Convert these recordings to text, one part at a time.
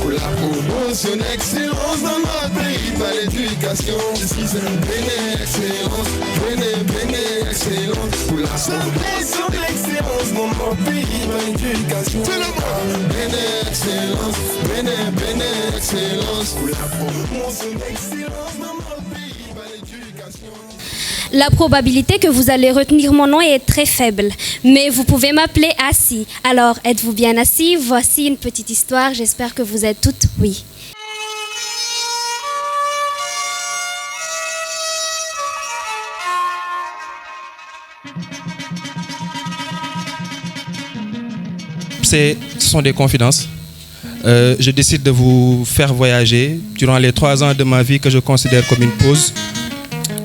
pour la promotion d'excellence dans notre pays par l'éducation. Ici c'est Bénin excellence, Bénin excellence pour la promotion d'excellence dans notre pays par l'éducation. C'est le mot. Bénin excellence, Bénin excellence pour la promotion d'excellence dans notre pays par l'éducation. La probabilité que vous allez retenir mon nom est très faible, mais vous pouvez m'appeler Assis. Alors, êtes-vous bien assis? Voici une petite histoire, j'espère que vous êtes toutes oui. Ce sont des confidences. Je décide de vous faire voyager durant les 3 ans de ma vie que je considère comme une pause.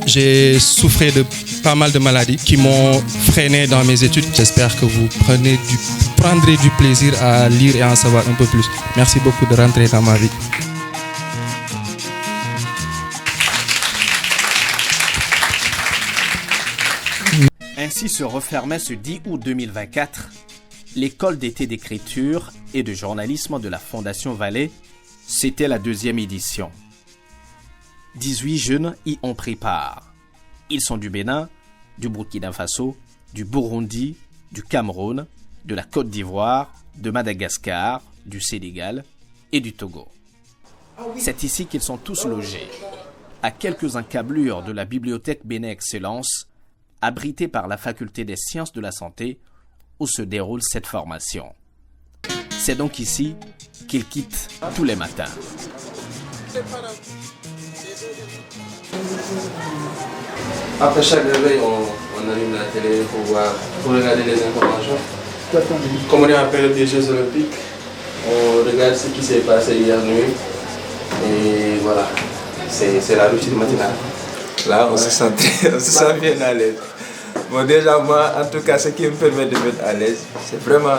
J'ai souffert de pas mal de maladies qui m'ont freiné dans mes études. J'espère que vous prendrez du plaisir à lire et à en savoir un peu plus. Merci beaucoup de rentrer dans ma vie. Ainsi se refermait ce 10 août 2024 l'école d'été d'écriture et de journalisme de la Fondation Vallée. C'était la 2e édition. 18 jeunes y ont pris part. Ils sont du Bénin, du Burkina Faso, du Burundi, du Cameroun, de la Côte d'Ivoire, de Madagascar, du Sénégal et du Togo. C'est ici qu'ils sont tous logés, à quelques encablures de la bibliothèque Bénin Excellence, abritée par la faculté des sciences de la santé, où se déroule cette formation. C'est donc ici qu'ils quittent tous les matins. Après chaque réveil, on allume la télé pour regarder les informations. Comme on est en période des Jeux Olympiques, on regarde ce qui s'est passé hier nuit. Et voilà, c'est la routine matinale. Là, on se sent bien à l'aise. Bon, déjà, moi, en tout cas, ce qui me permet de mettre à l'aise, c'est vraiment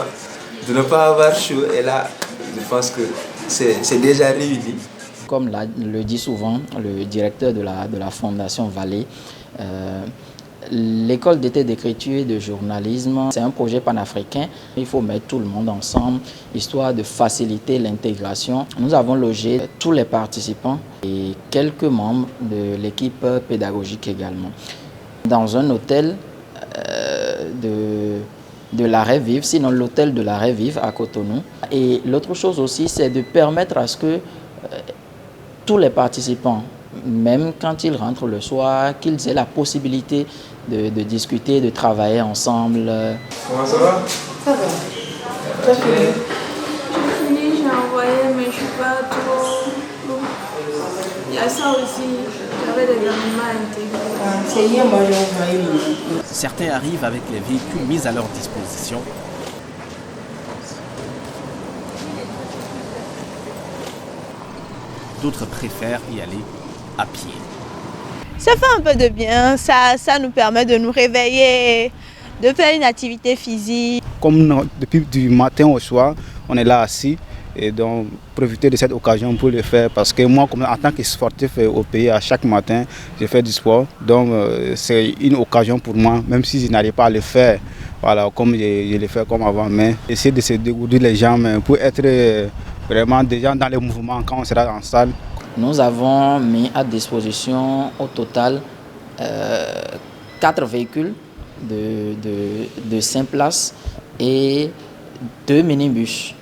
de ne pas avoir chaud. Et là, je pense que c'est déjà réuni. Comme le dit souvent le directeur de la Fondation Vallée, l'école d'été d'écriture et de journalisme, c'est un projet panafricain. Il faut mettre tout le monde ensemble, histoire de faciliter l'intégration. Nous avons logé tous les participants et quelques membres de l'équipe pédagogique également dans un hôtel de l'Arrêt Vive, sinon l'hôtel de l'Arrêt Vive à Cotonou. Et l'autre chose aussi, c'est de permettre à ce que tous les participants, même quand ils rentrent le soir, qu'ils aient la possibilité de discuter, de travailler ensemble. Comment ça va? Ça va. J'ai fini, j'ai envoyé, mais je ne suis pas trop... Il y a ça aussi, j'avais des amendements intégrés. C'est hier, moi j'ai envoyé. Certains arrivent avec les véhicules mis à leur disposition. D'autres préfèrent y aller à pied. Ça fait un peu de bien, ça nous permet de nous réveiller, de faire une activité physique. Comme depuis du matin au soir, on est là assis et donc profiter de cette occasion pour le faire parce que moi, en tant que sportif au pays, à chaque matin, je fais du sport. Donc c'est une occasion pour moi, même si je n'arrive pas à le faire voilà, comme je le fais comme avant, mais essayer de se dégourdir les jambes pour être vraiment déjà dans le mouvement quand on sera en salle. Nous avons mis à disposition au total 4 véhicules de 5 places et 2 minibus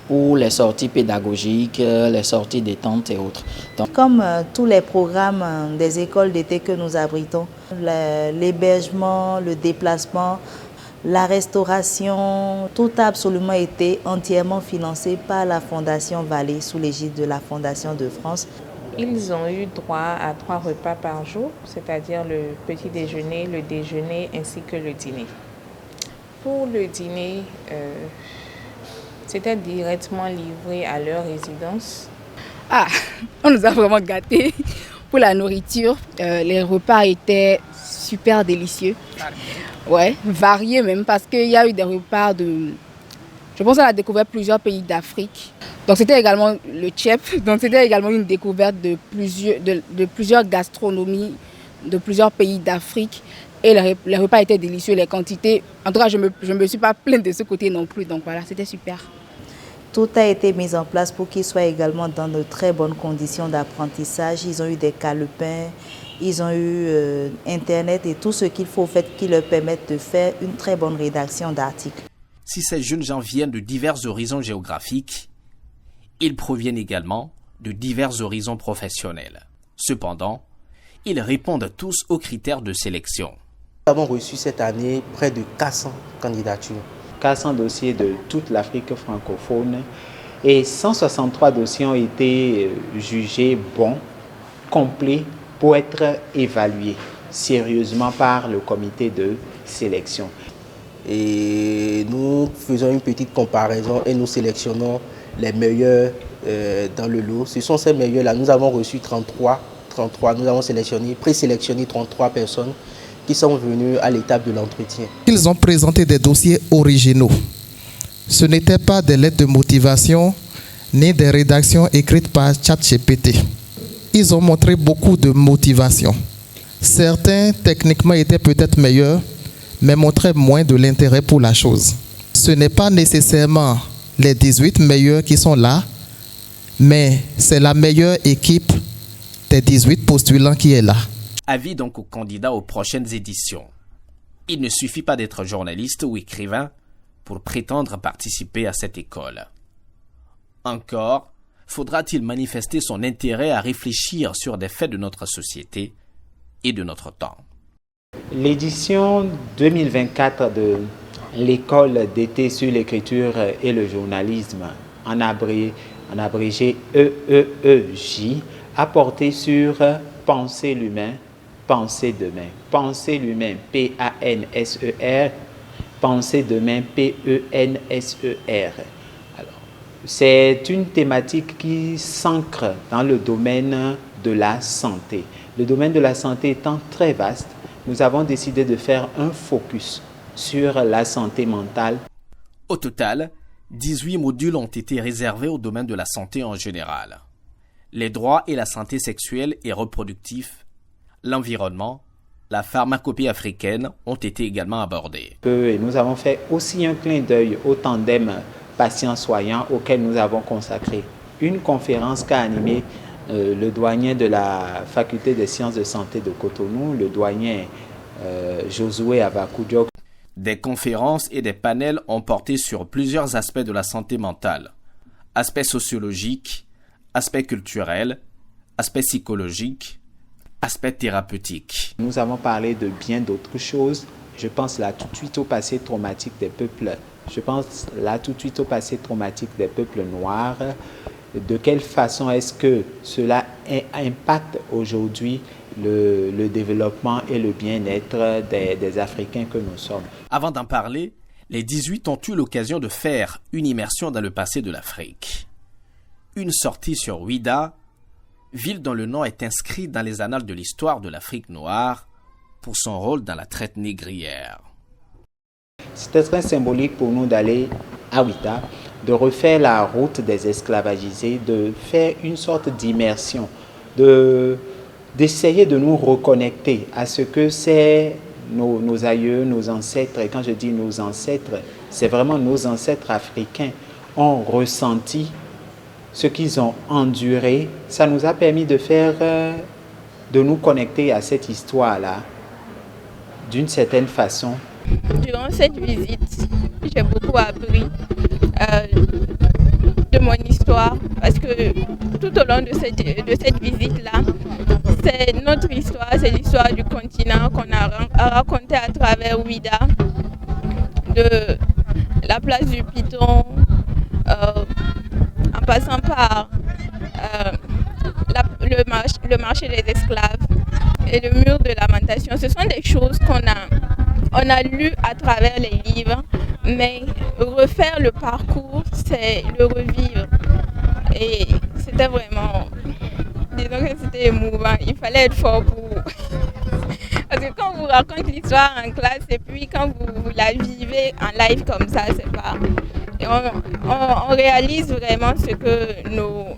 pour les sorties pédagogiques, les sorties détente et autres. Donc, comme tous les programmes des écoles d'été que nous abritons, l'hébergement, le déplacement, la restauration, tout a absolument été entièrement financé par la Fondation Vallée sous l'égide de la Fondation de France. Ils ont eu droit à 3 repas par jour, c'est-à-dire le petit déjeuner, le déjeuner ainsi que le dîner. Pour le dîner, c'était directement livré à leur résidence. Ah, on nous a vraiment gâtés pour la nourriture. Les repas étaient super délicieux. Ouais, variés même parce qu'il y a eu des repas de... Je pense qu'on a découvert plusieurs pays d'Afrique. Donc c'était également le tchèp, donc c'était également une découverte de plusieurs gastronomies de plusieurs pays d'Afrique. Et les repas étaient délicieux, les quantités. En tout cas, je me suis pas plainte de ce côté non plus. Donc voilà, c'était super. Tout a été mis en place pour qu'ils soient également dans de très bonnes conditions d'apprentissage. Ils ont eu des calepins, ils ont eu Internet et tout ce qu'il faut qui leur permettent de faire une très bonne rédaction d'articles. Si ces jeunes gens viennent de divers horizons géographiques, ils proviennent également de divers horizons professionnels. Cependant, ils répondent tous aux critères de sélection. Nous avons reçu cette année près de 400 candidatures. 400 dossiers de toute l'Afrique francophone et 163 dossiers ont été jugés bons, complets, pour être évalués sérieusement par le comité de sélection. Et nous faisons une petite comparaison et nous sélectionnons les meilleurs dans le lot. Ce sont ces meilleurs-là. Nous avons reçu 33. Nous avons présélectionné 33 personnes qui sont venues à l'étape de l'entretien. Ils ont présenté des dossiers originaux. Ce n'étaient pas des lettres de motivation ni des rédactions écrites par ChatGPT. Ils ont montré beaucoup de motivation. Certains, techniquement, étaient peut-être meilleurs, mais montraient moins de l'intérêt pour la chose. Ce n'est pas nécessairement les 18 meilleurs qui sont là, mais c'est la meilleure équipe des 18 postulants qui est là. Avis donc aux candidats aux prochaines éditions. Il ne suffit pas d'être journaliste ou écrivain pour prétendre participer à cette école. Encore, faudra-t-il manifester son intérêt à réfléchir sur des faits de notre société et de notre temps. L'édition 2024 de l'école d'été sur l'écriture et le journalisme, en abrégé EEEJ, a porté sur penser l'humain, penser demain. Penser l'humain, P-A-N-S-E-R, penser demain, P-E-N-S-E-R. C'est une thématique qui s'ancre dans le domaine de la santé. Le domaine de la santé étant très vaste, nous avons décidé de faire un focus sur la santé mentale. Au total, 18 modules ont été réservés au domaine de la santé en général. Les droits et la santé sexuelle et reproductive, l'environnement, la pharmacopée africaine ont été également abordés. Et nous avons fait aussi un clin d'œil au tandem patient-soignant auquel nous avons consacré une conférence qu'a animée le doyen de la faculté des sciences de santé de Cotonou, le doyen Josué Avakudjok. Des conférences et des panels ont porté sur plusieurs aspects de la santé mentale. Aspects sociologiques, aspects culturels, aspects psychologiques, aspects thérapeutiques. Nous avons parlé de bien d'autres choses. Je pense là tout de suite au passé traumatique des peuples. Je pense là tout de suite au passé traumatique des peuples noirs. De quelle façon est-ce que cela impacte aujourd'hui le développement et le bien-être des Africains que nous sommes. Avant d'en parler, les 18 ont eu l'occasion de faire une immersion dans le passé de l'Afrique. Une sortie sur Ouidah, ville dont le nom est inscrit dans les annales de l'histoire de l'Afrique noire pour son rôle dans la traite négrière. C'était très symbolique pour nous d'aller à Ouidah, de refaire la route des esclavagisés, de faire une sorte d'immersion, d'essayer de nous reconnecter à ce que c'est nos aïeux, nos ancêtres. Et quand je dis nos ancêtres, c'est vraiment nos ancêtres africains ont ressenti ce qu'ils ont enduré. Ça nous a permis de nous connecter à cette histoire-là d'une certaine façon. Durant cette visite, j'ai beaucoup appris de mon histoire parce que tout au long de cette visite-là, c'est notre histoire, c'est l'histoire du continent qu'on a raconté à travers Ouidah, de la place du Piton, en passant par le marché des esclaves et le mur de lamentation. Ce sont des choses qu'on a lues à travers les livres, mais refaire le parcours, c'est le revivre. Et c'était vraiment, disons que c'était émouvant. Il fallait être fort pour... Parce que quand on vous raconte l'histoire en classe et puis quand vous la vivez en live comme ça, c'est pas... Et on réalise vraiment ce que nos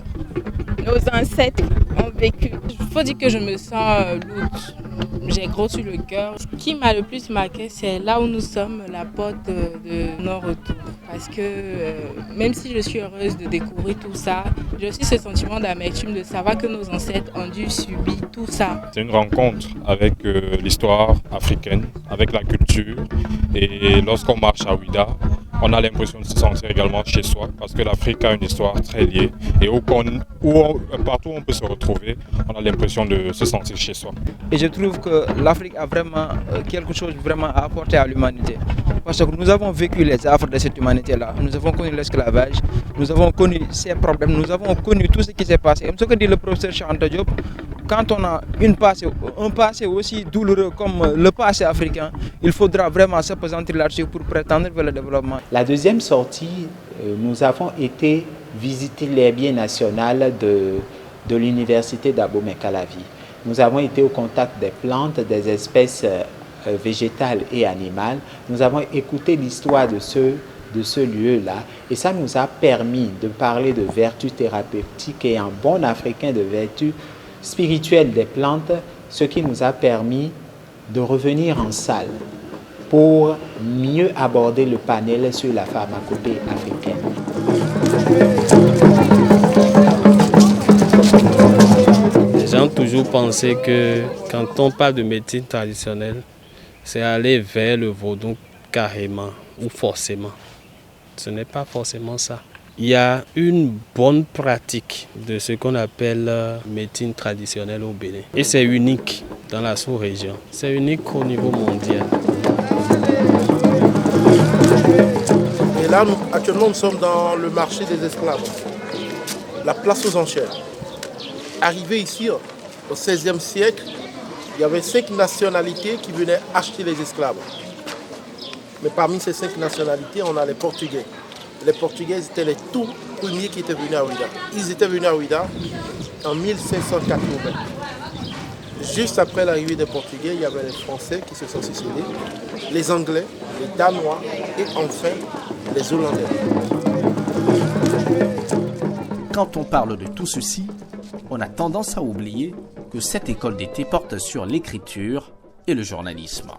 ancêtres ont vécu. Il faut dire que je me sens lourde. j'ai gros sur le cœur. Ce qui m'a le plus marqué, c'est là où nous sommes, la porte de non-retour. Parce que même si je suis heureuse de découvrir tout ça, j'ai aussi ce sentiment d'amertume de savoir que nos ancêtres ont dû subir tout ça. C'est une rencontre avec l'histoire africaine, avec la culture. Et lorsqu'on marche à Ouidah, on a l'impression de se sentir également chez soi parce que l'Afrique a une histoire très liée. Et partout où on peut se retrouver, on a l'impression de se sentir chez soi. Et je trouve que l'Afrique a vraiment quelque chose vraiment à apporter à l'humanité. Parce que nous avons vécu les affres de cette humanité-là. Nous avons connu l'esclavage, nous avons connu ses problèmes, nous avons connu tout ce qui s'est passé. Comme ce que dit le professeur Cheikh Anta Diop, quand on a un passé aussi douloureux comme le passé africain, il faudra vraiment s'appesantir là-dessus pour prétendre vers le développement. La deuxième sortie, nous avons été visiter l'herbier national de l'université d'Abomey-Calavi. Nous avons été au contact des plantes, des espèces végétales et animales. Nous avons écouté l'histoire de ce lieu-là et ça nous a permis de parler de vertus thérapeutiques et en bon africain de vertus spirituelles des plantes, ce qui nous a permis de revenir en salle pour mieux aborder le panel sur la pharmacopée africaine. Les gens ont toujours pensé que quand on parle de médecine traditionnelle, c'est aller vers le vaudou carrément ou forcément. Ce n'est pas forcément ça. Il y a une bonne pratique de ce qu'on appelle médecine traditionnelle au Bénin. Et c'est unique dans la sous-région. C'est unique au niveau mondial. Et là, actuellement, nous sommes dans le marché des esclaves. La place aux enchères. Arrivé ici, au XVIe siècle, il y avait 5 nationalités qui venaient acheter les esclaves. Mais parmi ces 5 nationalités, on a les Portugais. Les Portugais étaient les tout premiers qui étaient venus à Ouidah. Ils étaient venus à Ouidah en 1580. Juste après l'arrivée des Portugais, il y avait les Français qui se sont succédés, les Anglais, les Danois et enfin les Hollandais. Quand on parle de tout ceci, on a tendance à oublier que cette école d'été porte sur l'écriture et le journalisme.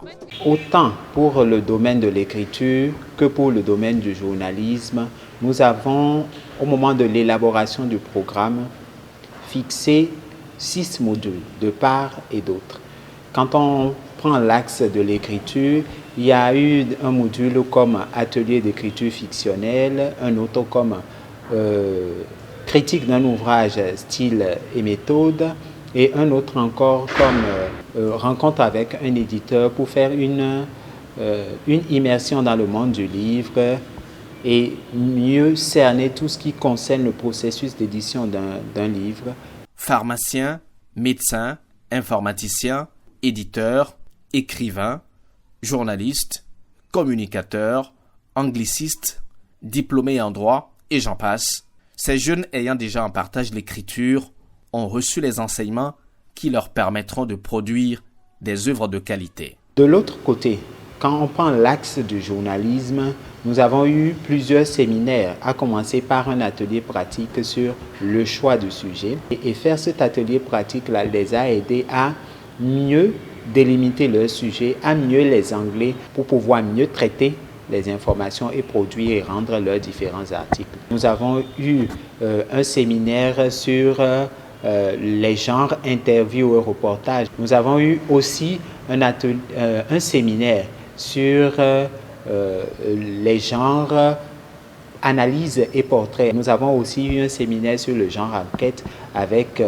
Autant pour le domaine de l'écriture que pour le domaine du journalisme, nous avons, au moment de l'élaboration du programme, fixé 6 modules de part et d'autre. Quand on prend l'axe de l'écriture, il y a eu un module comme atelier d'écriture fictionnelle, un autre comme critique d'un ouvrage, style et méthode, et un autre encore comme rencontre avec un éditeur pour faire une immersion dans le monde du livre et mieux cerner tout ce qui concerne le processus d'édition d'un livre. Pharmacien, médecin, informaticien, éditeur, écrivain, journaliste, communicateur, angliciste, diplômé en droit et j'en passe. Ces jeunes ayant déjà en partage l'écriture ont reçu les enseignements qui leur permettront de produire des œuvres de qualité. De l'autre côté, quand on prend l'axe du journalisme, nous avons eu plusieurs séminaires, à commencer par un atelier pratique sur le choix du sujet. Et faire cet atelier pratique-là les a aidés à mieux délimiter leur sujet, à mieux les angler pour pouvoir mieux traiter les informations et produire et rendre leurs différents articles. Nous avons eu un séminaire sur les genres interviews et reportages. Nous avons eu aussi un séminaire sur les genres analyse et portrait. Nous avons aussi eu un séminaire sur le genre enquête avec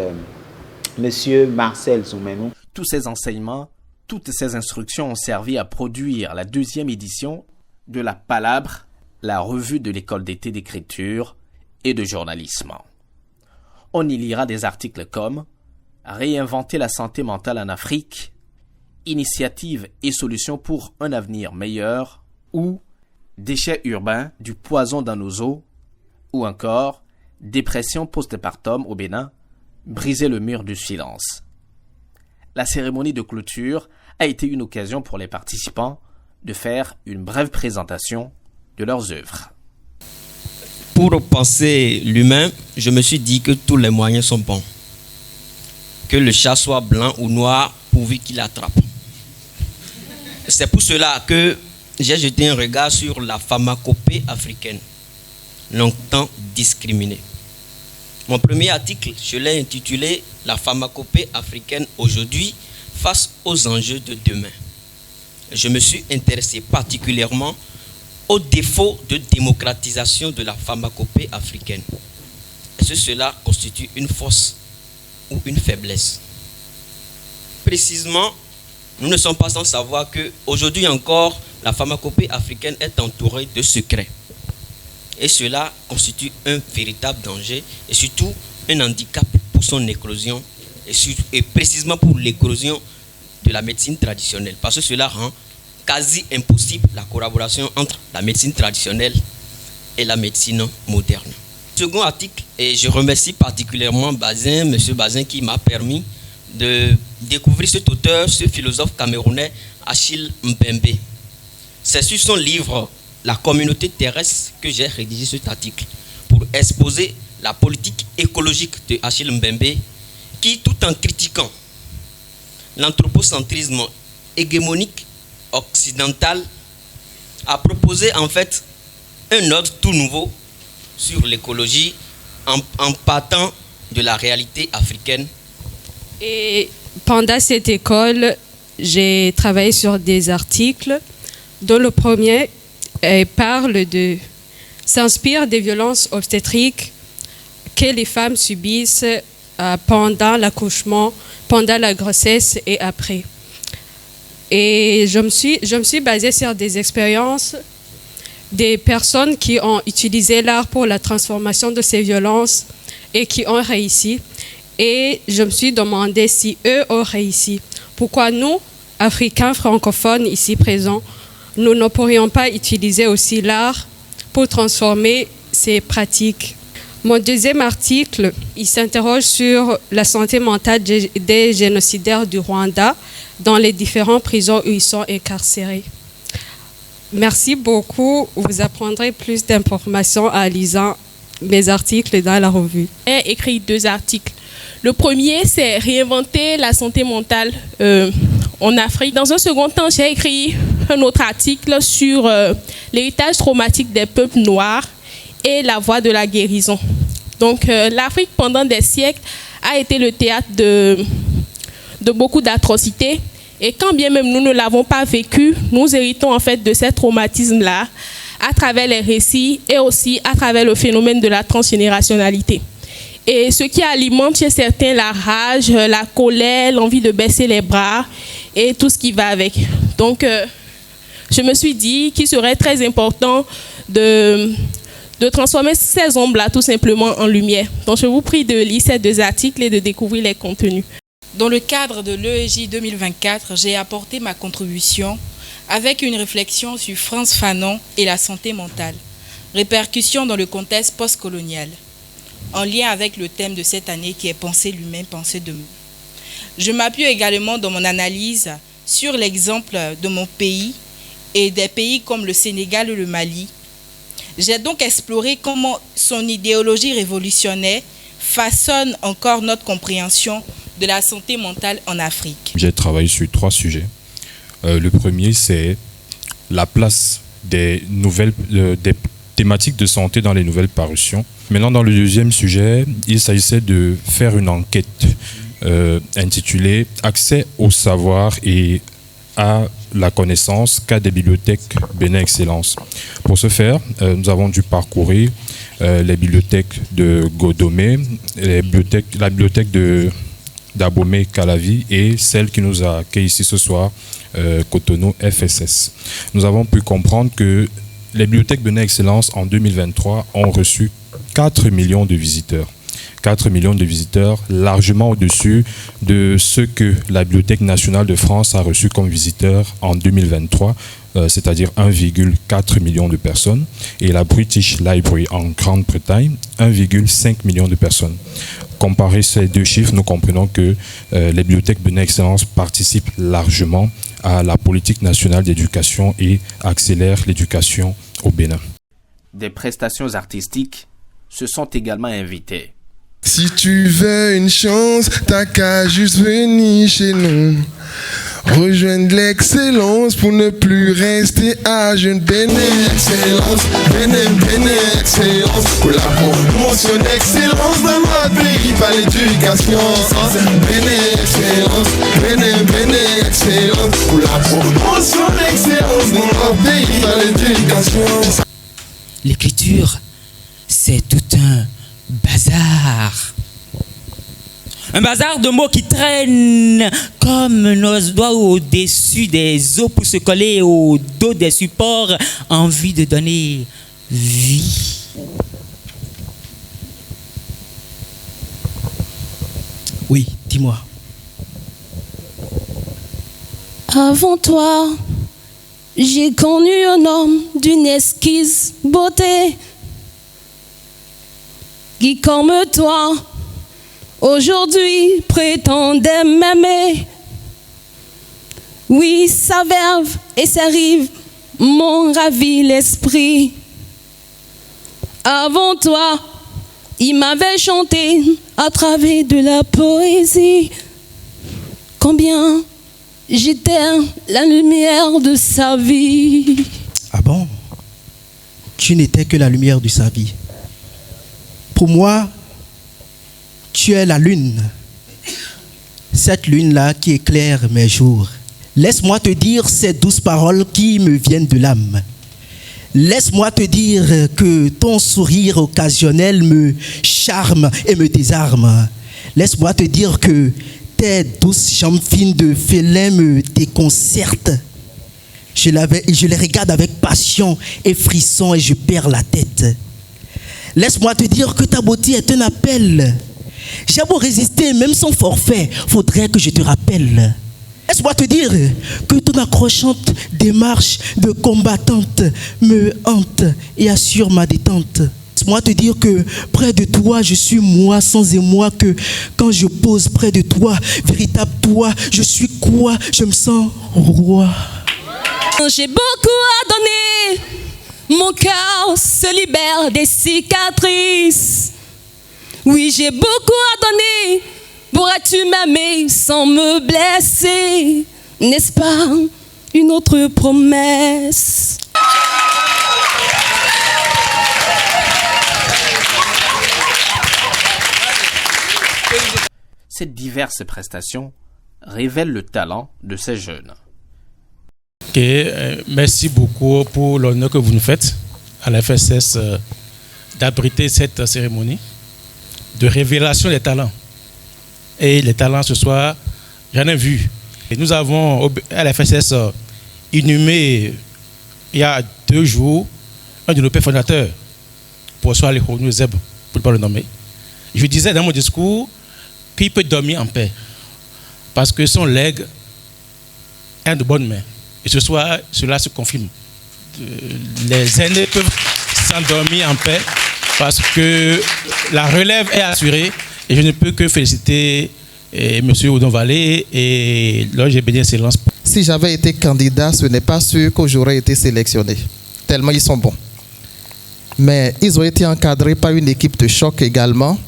Monsieur Marcel Zoumenou. Tous ces enseignements, toutes ces instructions ont servi à produire la 2e édition de la Palabre, la revue de l'école d'été d'écriture et de journalisme. On y lira des articles comme « Réinventer la santé mentale en Afrique »,« Initiatives et solutions pour un avenir meilleur » ou « Déchets urbains, du poison dans nos eaux » ou encore « Dépression postpartum au Bénin, briser le mur du silence ». La cérémonie de clôture a été une occasion pour les participants de faire une brève présentation de leurs œuvres. Pour penser l'humain, je me suis dit que tous les moyens sont bons. Que le chat soit blanc ou noir pourvu qu'il attrape. C'est pour cela que j'ai jeté un regard sur la pharmacopée africaine, longtemps discriminée. Mon premier article, je l'ai intitulé « La pharmacopée africaine aujourd'hui face aux enjeux de demain ». Je me suis intéressé particulièrement aux défauts de démocratisation de la pharmacopée africaine. Est-ce que cela constitue une force ou une faiblesse? Précisément, nous ne sommes pas sans savoir qu'aujourd'hui encore, la pharmacopée africaine est entourée de secrets. Et cela constitue un véritable danger et surtout un handicap pour son éclosion et précisément pour l'éclosion de la médecine traditionnelle. Parce que cela rend quasi impossible la collaboration entre la médecine traditionnelle et la médecine moderne. Second article, et je remercie particulièrement M. Bazin qui m'a permis de découvrir cet auteur, ce philosophe camerounais Achille Mbembe. C'est sur son livre « La communauté terrestre » que j'ai rédigé cet article pour exposer la politique écologique de Achille Mbembe qui, tout en critiquant l'anthropocentrisme hégémonique occidental, a proposé en fait un ordre tout nouveau sur l'écologie en partant de la réalité africaine. Et pendant cette école, j'ai travaillé sur des articles dont le premier s'inspire des violences obstétriques que les femmes subissent pendant l'accouchement, pendant la grossesse et après. Et je me suis basée sur des expériences des personnes qui ont utilisé l'art pour la transformation de ces violences et qui ont réussi. Et je me suis demandé si eux ont réussi. Pourquoi nous, Africains francophones ici présents, nous ne pourrions pas utiliser aussi l'art pour transformer ces pratiques. Mon deuxième article, il s'interroge sur la santé mentale des génocidaires du Rwanda dans les différentes prisons où ils sont incarcérés. Merci beaucoup. Vous apprendrez plus d'informations en lisant mes articles dans la revue. J'ai écrit 2 articles. Le premier, c'est réinventer la santé mentale en Afrique. Dans un second temps, j'ai écrit un autre article sur l'héritage traumatique des peuples noirs et la voie de la guérison. Donc, l'Afrique, pendant des siècles, a été le théâtre de beaucoup d'atrocités. Et quand bien même nous ne l'avons pas vécu, nous héritons en fait de ces traumatismes-là à travers les récits et aussi à travers le phénomène de la transgénérationnalité. Et ce qui alimente chez certains la rage, la colère, l'envie de baisser les bras et tout ce qui va avec. Donc, je me suis dit qu'il serait très important de transformer ces ombres-là tout simplement en lumière. Donc, je vous prie de lire ces 2 articles et de découvrir les contenus. Dans le cadre de l'EEJ 2024, j'ai apporté ma contribution avec une réflexion sur Frantz Fanon et la santé mentale, répercussions dans le contexte postcolonial, en lien avec le thème de cette année qui est Penser l'humain, penser demain. Je m'appuie également dans mon analyse sur l'exemple de mon pays et des pays comme le Sénégal ou le Mali. J'ai donc exploré comment son idéologie révolutionnaire façonne encore notre compréhension de la santé mentale en Afrique. J'ai travaillé sur 3 sujets. Le premier, c'est la place des thématiques de santé dans les nouvelles parutions. Maintenant, dans le deuxième sujet, il s'agissait de faire une enquête intitulée « Accès au savoir et à la connaissance cas des bibliothèques Bénin Excellence ». Pour ce faire, nous avons dû parcourir les bibliothèques de Godomé, la bibliothèque d'Abomey Calavi et celle qui nous a accueillis ici ce soir, Cotonou FSS. Nous avons pu comprendre que les bibliothèques Bénin Excellence en 2023 ont reçu 4 millions de visiteurs. 4 millions de visiteurs, largement au-dessus de ce que la Bibliothèque nationale de France a reçu comme visiteurs en 2023, c'est-à-dire 1,4 million de personnes, et la British Library en Grande-Bretagne, 1,5 million de personnes. Comparer ces 2 chiffres, nous comprenons que les bibliothèques Bénin Excellence participent largement à la politique nationale d'éducation et accélèrent l'éducation au Bénin. Des prestations artistiques se sont également invitées. Si tu veux une chance, t'as qu'à juste venir chez nous. Rejoindre l'excellence pour ne plus rester à jeune. Excellence, excellence. Pour la promotion d'excellence dans notre pays par l'éducation. Excellence, excellence. Pour la promotion d'excellence dans notre pays par l'éducation. L'écriture, c'est tout un bazar. Un bazar de mots qui traînent comme nos doigts au-dessus des os pour se coller au dos des supports en vue de donner vie. Oui, dis-moi. Avant toi, j'ai connu un homme d'une esquisse beauté qui, comme toi, aujourd'hui prétendait m'aimer. Oui, sa verve et sa rive m'ont ravi l'esprit. Avant toi, il m'avait chanté à travers de la poésie. Combien j'étais la lumière de sa vie. Ah bon? Tu n'étais que la lumière de sa vie. Pour moi, tu es la lune. Cette lune-là qui éclaire mes jours. Laisse-moi te dire ces douces paroles qui me viennent de l'âme. Laisse-moi te dire que ton sourire occasionnel me charme et me désarme. Laisse-moi te dire que tes douces jambes fines de félin me déconcertent. Je les regarde avec passion et frisson et je perds la tête. Laisse-moi te dire que ta beauté est un appel. J'ai beau résister, même sans forfait, faudrait que je te rappelle. Laisse-moi te dire que ton accrochante démarche de combattante me hante et assure ma détente. Laisse-moi te dire que près de toi, je suis moi sans émoi, que quand je pose près de toi, véritable toi, je suis quoi? Je me sens roi. J'ai beaucoup à donner, mon cœur se libère des cicatrices. Oui, j'ai beaucoup à donner, pourrais-tu m'aimer sans me blesser? N'est-ce pas une autre promesse? Ces diverses prestations révèlent le talent de ces jeunes. Ok, merci beaucoup pour l'honneur que vous nous faites à la FSS d'abriter cette cérémonie de révélation des talents. Et les talents ce soir, j'en ai vu. Et nous avons à la FSS inhumé il y a 2 jours un de nos pères fondateurs, pour soi les Honou Zeb, pour ne pas le nommer. Je disais dans mon discours qu'il peut dormir en paix parce que son legs est de bonne main. Et ce soir, cela se confirme. Les aînés peuvent s'endormir en paix parce que la relève est assurée et je ne peux que féliciter M. Oudon Vallée et Loge Béni Excellence. Si j'avais été candidat, ce n'est pas sûr que j'aurais été sélectionné, tellement ils sont bons. Mais ils ont été encadrés par une équipe de choc également.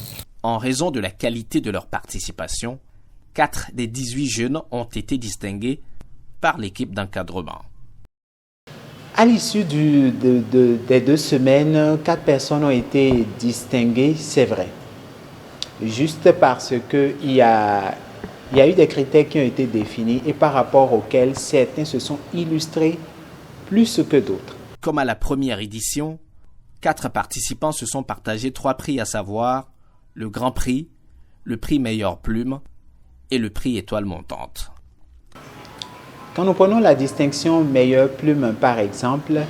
En raison de la qualité de leur participation, 4 des 18 jeunes ont été distingués par l'équipe d'encadrement. À l'issue des 2 semaines, 4 personnes ont été distinguées, c'est vrai. Juste parce qu'il y a eu des critères qui ont été définis et par rapport auxquels certains se sont illustrés plus que d'autres. Comme à la première édition, 4 participants se sont partagés 3 prix, à savoir le Grand Prix, le prix Meilleure Plume et le prix Étoile Montante. Quand nous prenons la distinction Meilleure Plume par exemple,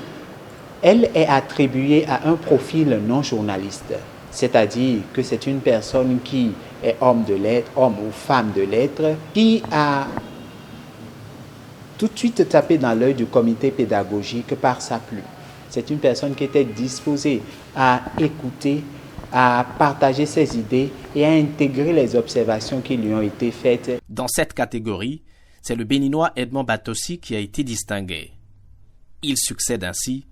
elle est attribuée à un profil non journaliste. C'est-à-dire que c'est une personne qui est homme de lettres, homme ou femme de lettres, qui a tout de suite tapé dans l'œil du comité pédagogique par sa plume. C'est une personne qui était disposée à écouter, à partager ses idées et à intégrer les observations qui lui ont été faites. Dans cette catégorie, c'est le Béninois Edmond Batossi qui a été distingué. Il succède ainsi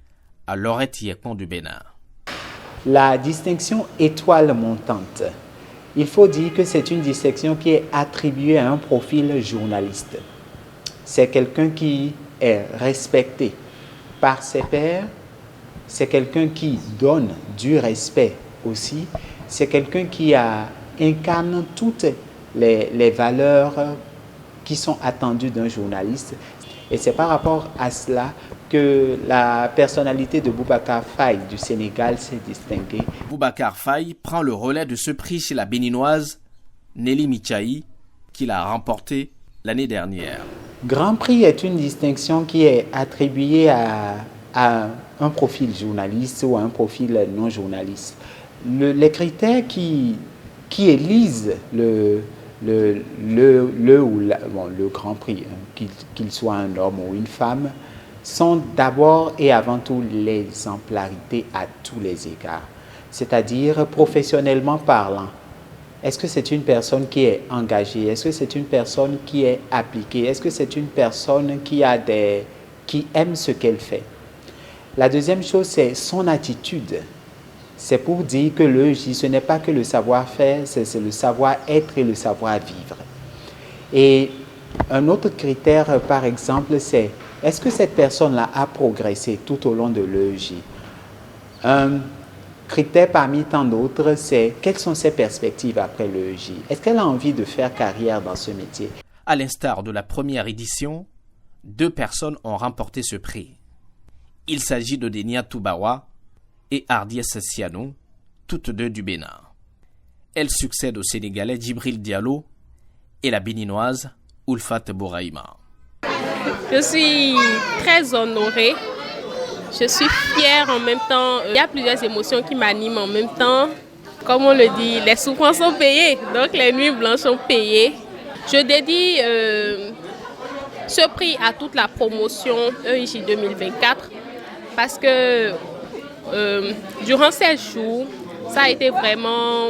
à Laurette Yekon du Bénin. La distinction étoile montante, il faut dire que c'est une distinction qui est attribuée à un profil journaliste. c'est quelqu'un qui est respecté par ses pairs, c'est quelqu'un qui donne du respect aussi, c'est quelqu'un qui incarne toutes les valeurs qui sont attendues d'un journaliste. Et c'est par rapport à cela que la personnalité de Boubacar Faye du Sénégal s'est distinguée. Boubacar Faye prend le relais de ce prix chez la béninoise Nelly Michaï, qu'il a remporté l'année dernière. Grand Prix est une distinction qui est attribuée à un profil journaliste ou à un profil non journaliste. Les critères qui élisent le Grand Prix, qu'il soit un homme ou une femme, sont d'abord et avant tout l'exemplarité à tous les égards. C'est-à-dire, professionnellement parlant, est-ce que c'est une personne qui est engagée? Est-ce que c'est une personne qui est appliquée? Est-ce que c'est une personne qui aime ce qu'elle fait? La deuxième chose, c'est son attitude. C'est pour dire que l'EJ, ce n'est pas que le savoir-faire, c'est le savoir-être et le savoir-vivre. Et un autre critère, par exemple, c'est est-ce que cette personne-là a progressé tout au long de l'EJ? Un critère parmi tant d'autres, c'est quelles sont ses perspectives après l'EJ? Est-ce qu'elle a envie de faire carrière dans ce métier? À l'instar de la première édition, 2 personnes ont remporté ce prix. Il s'agit de Denia Toubawa et Ardiès Siano, toutes 2 du Bénin. Elles succèdent au Sénégalais Djibril Diallo et la Béninoise Oulfat Bouraïma. Je suis très honorée, je suis fière en même temps. Il y a plusieurs émotions qui m'animent en même temps. Comme on le dit, les souffrances sont payées, donc les nuits blanches sont payées. Je dédie ce prix à toute la promotion EIJ 2024 parce que durant ces jours, ça a été vraiment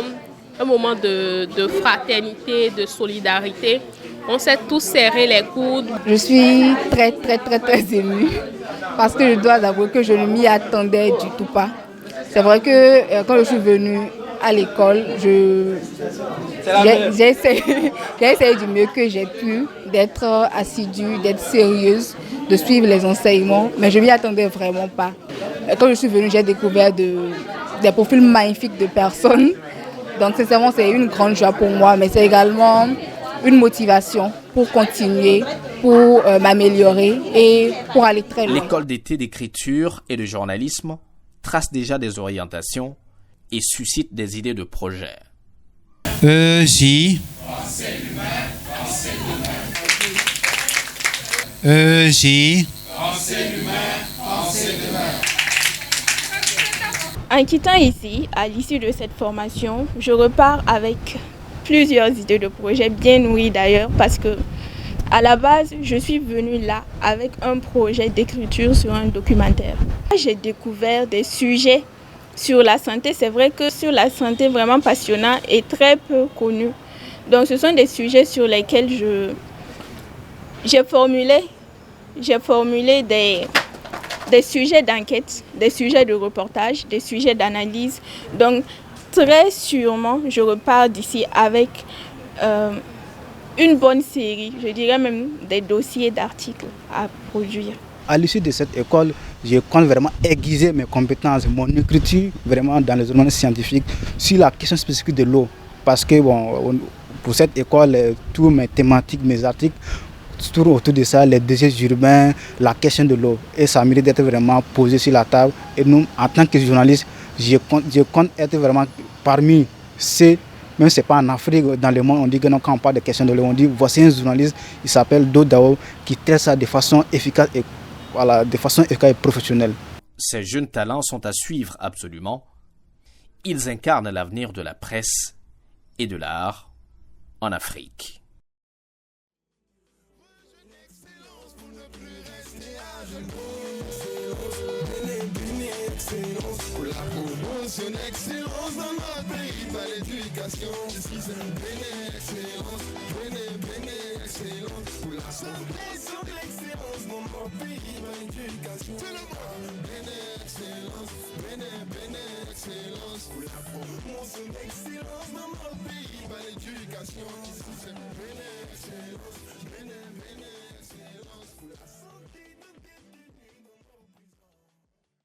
un moment de fraternité, de solidarité. On s'est tous serré les coudes. Je suis très émue parce que je dois avouer que je ne m'y attendais du tout pas. C'est vrai que quand je suis venue à l'école, j'ai essayé du mieux que j'ai pu d'être assidue, d'être sérieuse, de suivre les enseignements, mais je ne m'y attendais vraiment pas. Quand je suis venue, j'ai découvert des profils magnifiques de personnes. Donc sincèrement, c'est une grande joie pour moi, mais c'est également une motivation pour continuer, pour m'améliorer et pour aller très loin. L'école d'été d'écriture et de journalisme trace déjà des orientations et suscite des idées de projets. EJ. EJ. En quittant ici, à l'issue de cette formation, je repars avec plusieurs idées de projets, bien nourries d'ailleurs, parce que à la base, je suis venue là avec un projet d'écriture sur un documentaire. J'ai découvert des sujets sur la santé. C'est vrai que sur la santé vraiment passionnant et très peu connu. Donc ce sont des sujets sur lesquels j'ai formulé des sujets d'enquête, des sujets de reportage, des sujets d'analyse. Donc très sûrement, je repars d'ici avec une bonne série, je dirais même des dossiers d'articles à produire. À l'issue de cette école, je compte vraiment aiguiser mes compétences, mon écriture vraiment dans les domaines scientifiques sur la question spécifique de l'eau. Parce que pour cette école, toutes mes thématiques, mes articles tournent autour de ça, les déchets urbains, la question de l'eau. Et ça mérite d'être vraiment posé sur la table. Et nous, en tant que journalistes, je compte être vraiment parmi ceux. Même si ce n'est pas en Afrique, dans le monde, on dit que non, quand on parle de questions de l'eau, on dit voici un journaliste, il s'appelle Dodao, qui traite ça de façon efficace et professionnelle. Ces jeunes talents sont à suivre absolument. Ils incarnent l'avenir de la presse et de l'art en Afrique. Une excellence dans notre pays par l'éducation. Ici c'est une excellence, excellence. Pour la santé, l'excellence dans notre pays par l'éducation. C'est le excellence, excellence. Pour la promotion d'excellence dans notre pays par l'éducation. Ici c'est une excellence, excellence. excellence.